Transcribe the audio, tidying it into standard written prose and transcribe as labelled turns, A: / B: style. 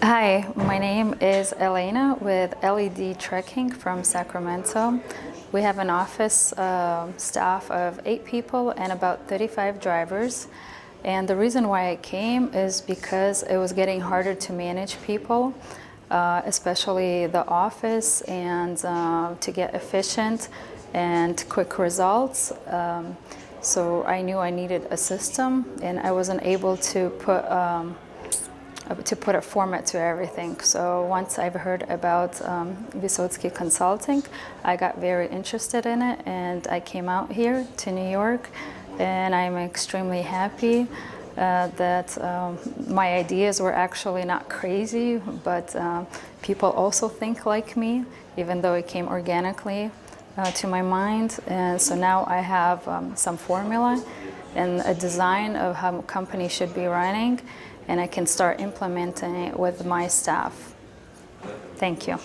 A: Hi, my name is Elena with LED Trekking from Sacramento. We have an office staff of 8 people and about 35 drivers. And the reason why I came is because it was getting harder to manage people, especially the office, and to get efficient and quick results. So I knew I needed a system, and I wasn't able to put a format to everything. So once I've heard about Vysotsky Consulting, I got very interested in it, and I came out here to New York, and I'm extremely happy that my ideas were actually not crazy, but people also think like me, even though it came organically to my mind. And so now I have some formula and a design of how a company should be running, and I can start implementing it with my staff. Thank you.